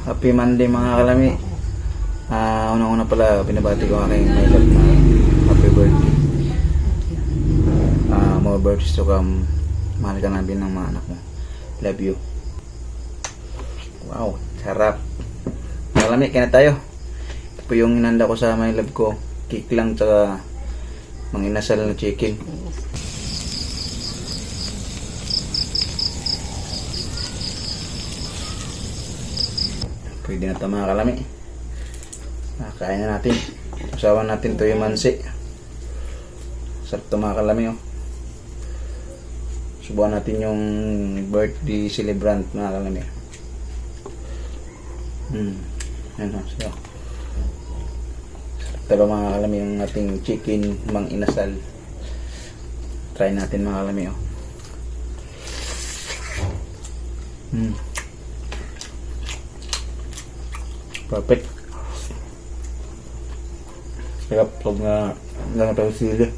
Happy Monday mga kalami. Unang-una pala, binabati ko aking my love na happy birthday. More birthdays to come. Mahal ka namin ng mga anak mo. Love you. Wow, sarap. Mga kalami, kaya na tayo. Ito po yung inanda ko sa my love ko. Cake lang, tsaka mga inasal na chicken. Pwede na ito mga kalami. Kain na natin. Usawan natin ito yung mansi. Sarap ito mga kalami. Subukan natin yung birthday celebrant mga kalami. Yan o. Sarap ito mga kalami yung ating chicken mang inasal. Try natin mga kalami. Perfect. Sarap pag na tayo sili.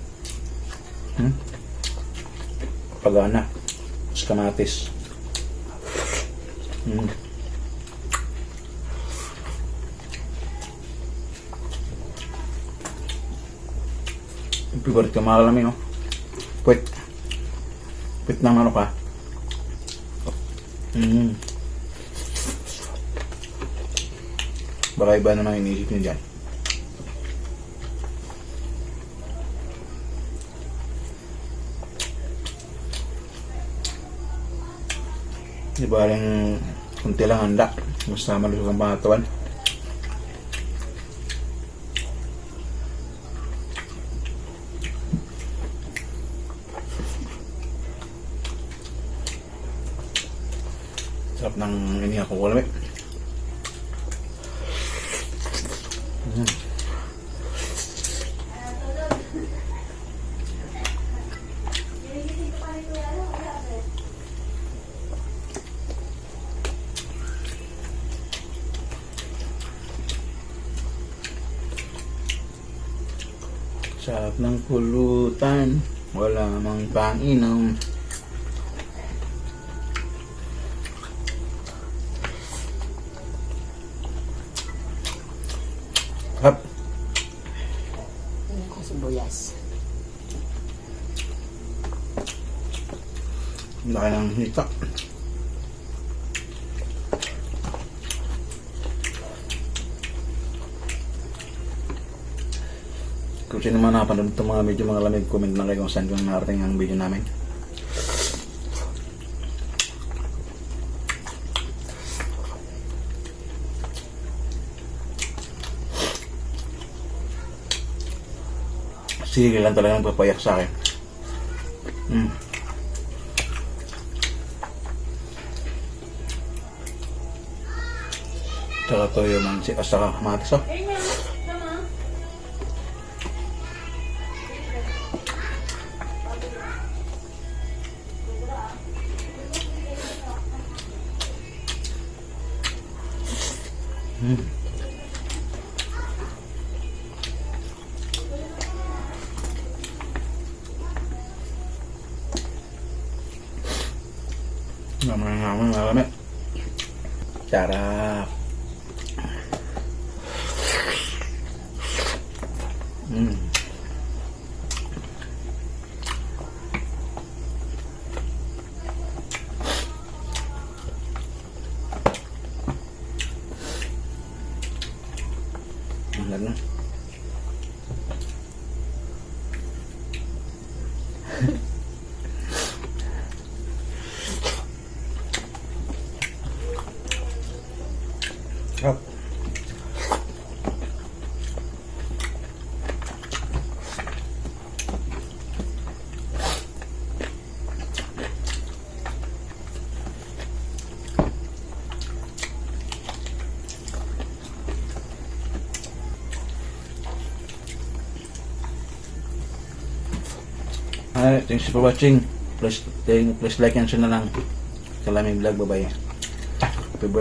Pagana. Tapos kamatis. Favorite ka mga kalami, no? Puwet. Puwet ng ano ka. Baka iba naman iniisip nyo dyan. Di ba rin kunti lang handa. Basta malusog ang pangatawan. Sarap ng iniha ko kalami. Sarap ng pulutan, wala mang pang-inom. Hap. Ini ko sibuyas. Laki ng hita. Kung sino man napanood itong mga medyo mga lamig, comment lang kayo kung saan kung nakarating ang video namin. Sige lang talaga ang papayak sa akin. Tsaka toyo man si asaka kamatis. Naman marami. Sarap. Ang na. Sarap. Alright, thanks for watching. Please like and share na lang. Kalaming vlog, bye bye. Happy birthday.